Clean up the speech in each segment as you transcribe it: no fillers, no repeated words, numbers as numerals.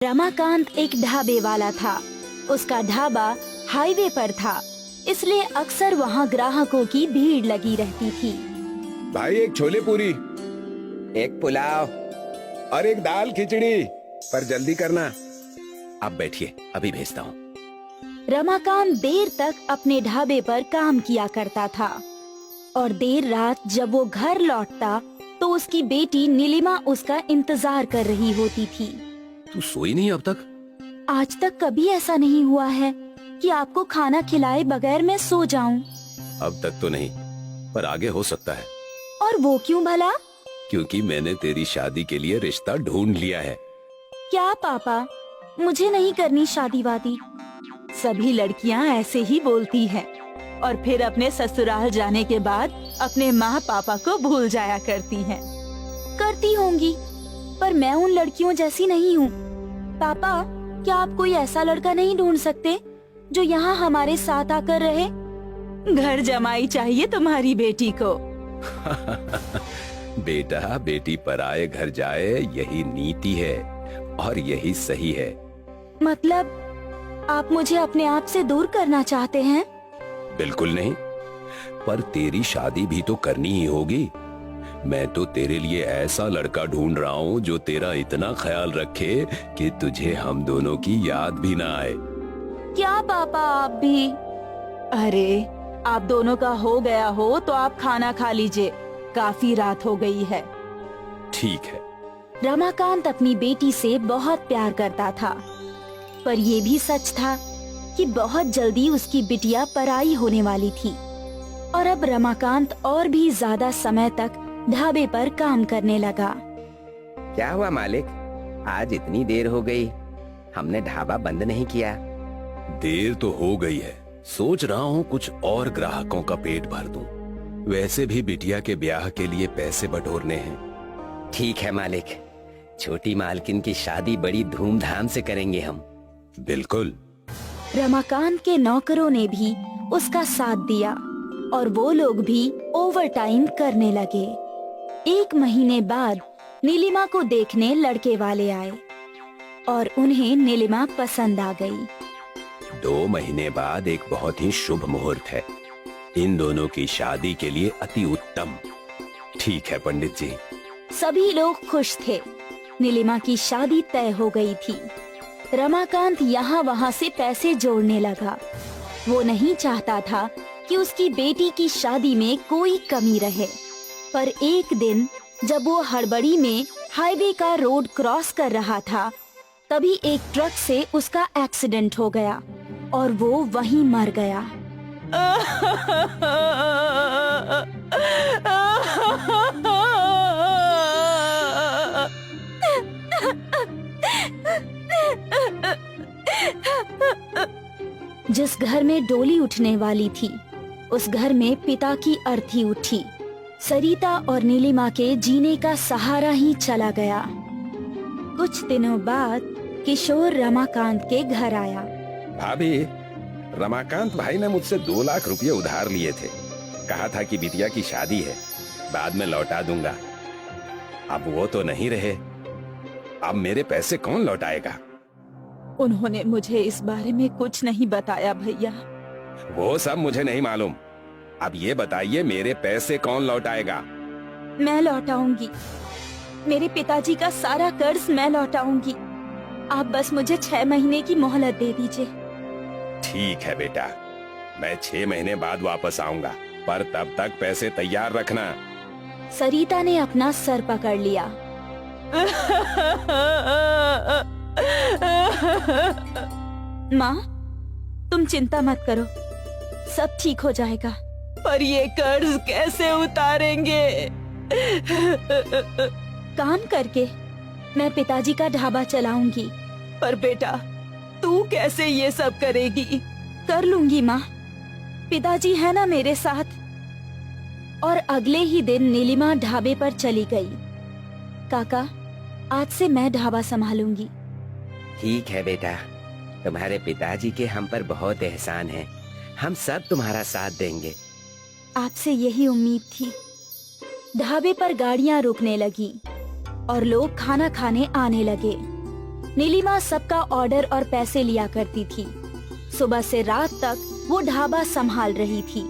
रमाकांत एक ढाबे वाला था। उसका ढाबा हाईवे पर था, इसलिए अक्सर वहाँ ग्राहकों की भीड़ लगी रहती थी। भाई एक छोले पूरी, एक पुलाव और एक दाल खिचड़ी, पर जल्दी करना। आप बैठिए, अभी भेजता हूँ। रमाकांत देर तक अपने ढाबे पर काम किया करता था और देर रात जब वो घर लौटता तो उसकी बेटी नीलिमा उसका इंतजार कर रही होती थी। तू सोई नहीं अब तक? आज तक कभी ऐसा नहीं हुआ है कि आपको खाना खिलाए बगैर मैं सो जाऊं। अब तक तो नहीं, पर आगे हो सकता है। और वो क्यों भला? क्योंकि मैंने तेरी शादी के लिए रिश्ता ढूंढ लिया है। क्या पापा, मुझे नहीं करनी शादी वादी। सभी लड़कियां ऐसे ही बोलती हैं और फिर अपने ससुराल जाने के बाद अपने माँ पापा को भूल जाया करती हैं। करती होंगी, पर मैं उन लड़कियों जैसी नहीं हूँ। पापा, क्या आप कोई ऐसा लड़का नहीं ढूंढ सकते जो यहाँ हमारे साथ आकर रहे? घर जमाई चाहिए तुम्हारी बेटी को। बेटा बेटी पराए घर जाए, यही नीति है और यही सही है। मतलब आप मुझे अपने आप से दूर करना चाहते हैं? बिल्कुल नहीं, पर तेरी शादी भी तो करनी ही होगी। मैं तो तेरे लिए ऐसा लड़का ढूंढ रहा हूँ जो तेरा इतना ख्याल रखे कि तुझे हम दोनों की याद भी ना आए। क्या पापा आप भी? अरे, आप दोनों का हो गया हो तो आप खाना खा लीजिए, काफी रात हो गई है। ठीक है। रमाकांत अपनी बेटी से बहुत प्यार करता था, पर ये भी सच था कि बहुत जल्दी उसकी बिटिया पराई होने वाली थी और अब रमाकांत और भी ज्यादा समय तक ढाबे पर काम करने लगा। क्या हुआ मालिक, आज इतनी देर हो गई, हमने ढाबा बंद नहीं किया। देर तो हो गई है, सोच रहा हूँ कुछ और ग्राहकों का पेट भर दूं। वैसे भी बिटिया के ब्याह के लिए पैसे बटोरने हैं। ठीक है मालिक, छोटी मालकिन की शादी बड़ी धूमधाम से करेंगे हम। बिल्कुल। रमाकांत के नौकरों ने भी उसका साथ दिया और वो लोग भी ओवर टाइम करने लगे। 1 महीने बाद नीलिमा को देखने लड़के वाले आए और उन्हें नीलिमा पसंद आ गई। 2 महीने बाद एक बहुत ही शुभ मुहूर्त है, इन दोनों की शादी के लिए अति उत्तम। ठीक है पंडित जी। सभी लोग खुश थे। नीलिमा की शादी तय हो गई थी। रमाकांत यहाँ वहाँ से पैसे जोड़ने लगा। वो नहीं चाहता था कि उसकी बेटी की शादी में कोई कमी रहे। पर एक दिन जब वो हड़बड़ी में हाईवे का रोड क्रॉस कर रहा था, तभी एक ट्रक से उसका एक्सीडेंट हो गया और वो वहीं मर गया। जिस घर में डोली उठने वाली थी, उस घर में पिता की अर्थी उठी। सरिता और नीलिमा के जीने का सहारा ही चला गया। कुछ दिनों बाद किशोर रमाकांत के घर आया। भाभी, रमाकांत भाई ने मुझसे 2 लाख रुपए उधार लिए थे। कहा था कि बिटिया की शादी है, बाद में लौटा दूंगा। अब वो तो नहीं रहे, अब मेरे पैसे कौन लौटाएगा? उन्होंने मुझे इस बारे में कुछ नहीं बताया भैया। वो सब मुझे नहीं मालूम। अब ये बताइए, मेरे पैसे कौन लौटाएगा? मैं लौटाऊंगी। मेरे पिताजी का सारा कर्ज मैं लौटाऊंगी। आप बस मुझे 6 महीने की मोहलत दे दीजिए। ठीक है बेटा, मैं 6 महीने बाद वापस आऊंगा, पर तब तक पैसे तैयार रखना। सरिता ने अपना सर पकड़ लिया। माँ, तुम चिंता मत करो, सब ठीक हो जाएगा। पर ये कर्ज कैसे उतारेंगे? काम करके मैं पिताजी का ढाबा चलाऊंगी। पर बेटा, तू कैसे ये सब करेगी? कर लूंगी माँ, पिताजी है ना मेरे साथ। और अगले ही दिन नीलिमा ढाबे पर चली गई। काका, आज से मैं ढाबा संभालूंगी। ठीक है बेटा, तुम्हारे पिताजी के हम पर बहुत एहसान है, हम सब तुम्हारा साथ देंगे। आपसे यही उम्मीद थी। ढाबे पर गाड़ियां रुकने लगी और लोग खाना खाने आने लगे। नीलिमा सबका ऑर्डर और पैसे लिया करती थी। सुबह से रात तक वो ढाबा संभाल रही थी।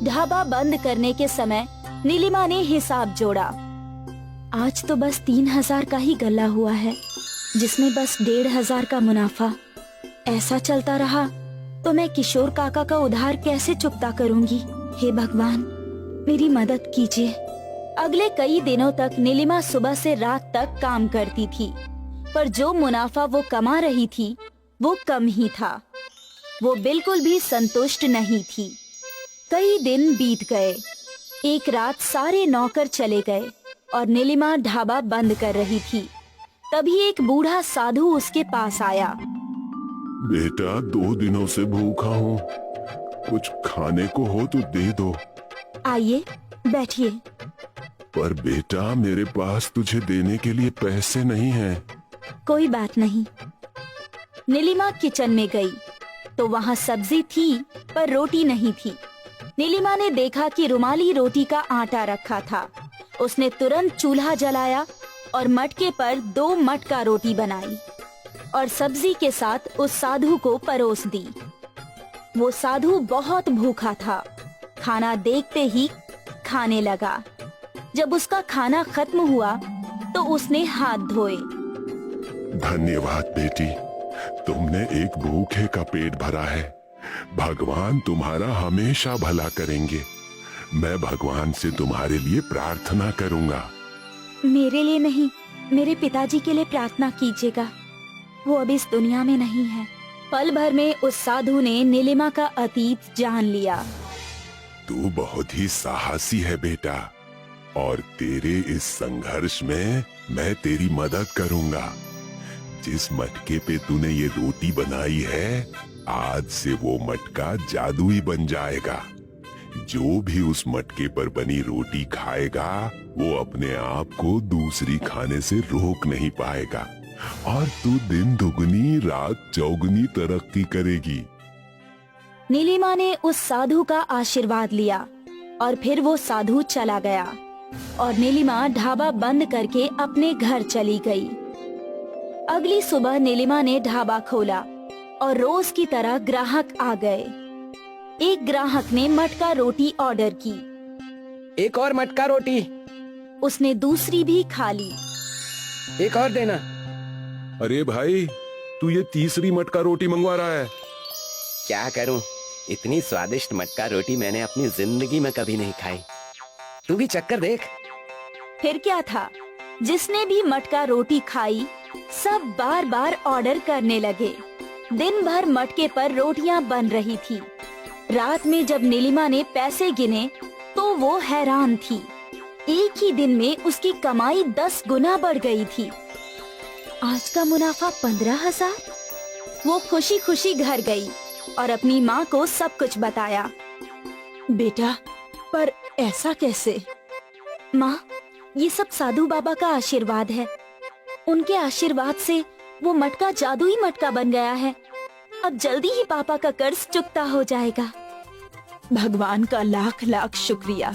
ढाबा बंद करने के समय नीलिमा ने हिसाब जोड़ा। आज तो बस 3,000 का ही गल्ला हुआ है, जिसमें बस 1,500 का मुनाफा। ऐसा चलता रहा तो मैं किशोर काका का उधार कैसे चुकता करूंगी। हे भगवान, मेरी मदद कीजिए। अगले कई दिनों तक नीलिमा सुबह से रात तक काम करती थी, पर जो मुनाफा वो कमा रही थी वो कम ही था। वो बिल्कुल भी संतुष्ट नहीं थी। कई दिन बीत गए। एक रात सारे नौकर चले गए और नीलिमा ढाबा बंद कर रही थी। तभी एक बूढ़ा साधु उसके पास आया। बेटा, 2 दिनों से भूखा हूँ, कुछ खाने को हो तो दे दो। आइए, बैठिए। पर बेटा, मेरे पास तुझे देने के लिए पैसे नहीं हैं। कोई बात नहीं। नीलिमा किचन में गई तो वहाँ सब्जी थी पर रोटी नहीं थी। नीलिमा ने देखा कि रुमाली रोटी का आटा रखा था। उसने तुरंत चूल्हा जलाया और मटके पर 2 मटका रोटी बनाई और सब्जी के साथ उस साधु को परोस दी। वो साधु बहुत भूखा था। खाना देखते ही खाने लगा। जब उसका खाना खत्म हुआ तो उसने हाथ धोए। धन्यवाद बेटी, तुमने एक भूखे का पेट भरा है। भगवान तुम्हारा हमेशा भला करेंगे। मैं भगवान से तुम्हारे लिए प्रार्थना करूंगा। मेरे लिए नहीं, मेरे पिताजी के लिए प्रार्थना कीजिएगा। वो अब इस दुनिया में नहीं है। पल भर में उस साधु ने नीलिमा का अतीत जान लिया। तू बहुत ही साहसी है बेटा, और तेरे इस संघर्ष में मैं तेरी मदद करूंगा। जिस मटके पे तूने ये रोटी बनाई है, आज से वो मटका जादुई बन जाएगा। जो भी उस मटके पर बनी रोटी खाएगा, वो अपने आप को दूसरी खाने से रोक नहीं पाएगा, और तू दिन दुगनी रात चौगुनी तरक्की करेगी। नीलिमा ने उस साधु का आशीर्वाद लिया और फिर वो साधु चला गया और नीलिमा ढाबा बंद करके अपने घर चली गई। अगली सुबह नीलिमा ने ढाबा खोला और रोज की तरह ग्राहक आ गए। एक ग्राहक ने मटका रोटी ऑर्डर की। एक और मटका रोटी। उसने दूसरी भी खा ली। एक और देना। अरे भाई, तू ये तीसरी मटका रोटी मंगवा रहा है? क्या करूं, इतनी स्वादिष्ट मटका रोटी मैंने अपनी जिंदगी में कभी नहीं खाई। तू भी चक्कर देख। फिर क्या था, जिसने भी मटका रोटी खाई सब बार बार ऑर्डर करने लगे। दिन भर मटके पर रोटियां बन रही थी। रात में जब नीलिमा ने पैसे गिने तो वो हैरान थी। एक ही दिन में उसकी कमाई 10 गुना बढ़ गई थी। आज का मुनाफा 15,000। वो खुशी खुशी घर गई और अपनी माँ को सब कुछ बताया। बेटा, पर ऐसा कैसे? माँ, ये सब साधु बाबा का आशीर्वाद है। उनके आशीर्वाद से वो मटका जादुई मटका बन गया है। अब जल्दी ही पापा का कर्ज चुकता हो जाएगा। भगवान का लाख लाख शुक्रिया।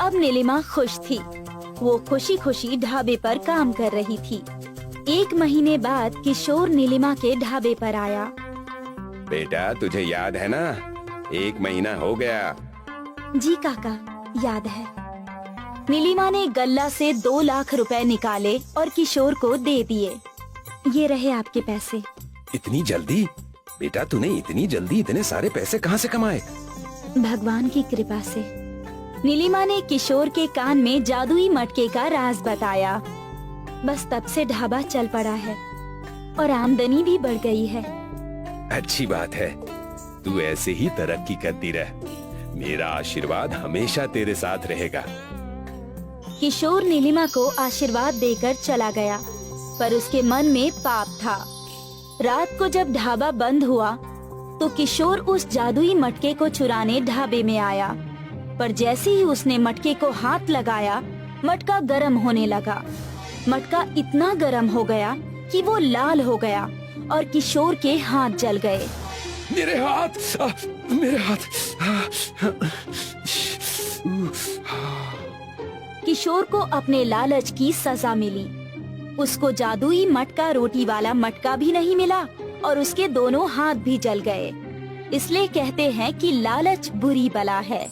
अब नीलिमा खुश थी। वो खुशी खुशी ढाबे पर काम कर रही थी। 1 महीने बाद किशोर नीलिमा के ढाबे पर आया। बेटा, तुझे याद है ना, 1 महीना हो गया। जी काका, याद है। नीलिमा ने गल्ला से 2 लाख रुपए निकाले और किशोर को दे दिए। ये रहे आपके पैसे। इतनी जल्दी? बेटा, तूने इतनी जल्दी इतने सारे पैसे कहाँ से कमाए? भगवान की कृपा से। नीलिमा ने किशोर के कान में जादुई मटके का राज बताया। बस तब से ढाबा चल पड़ा है और आमदनी भी बढ़ गई है। अच्छी बात है। तू ऐसे ही तरक्की करती रह। मेरा आशीर्वाद हमेशा तेरे साथ रहेगा। किशोर नीलिमा को आशीर्वाद देकर चला गया, पर उसके मन में पाप था। रात को जब ढाबा बंद हुआ तो किशोर उस जादुई मटके को चुराने ढाबे में आया, पर जैसे ही उसने मटके को हाथ लगाया, मटका गर्म होने लगा। मटका इतना गर्म हो गया कि वो लाल हो गया और किशोर के हाथ जल गए। मेरे हाथ, मेरे हाथ। किशोर को अपने लालच की सजा मिली। उसको जादुई मटका रोटी वाला मटका भी नहीं मिला और उसके दोनों हाथ भी जल गए। इसलिए कहते हैं कि लालच बुरी बला है।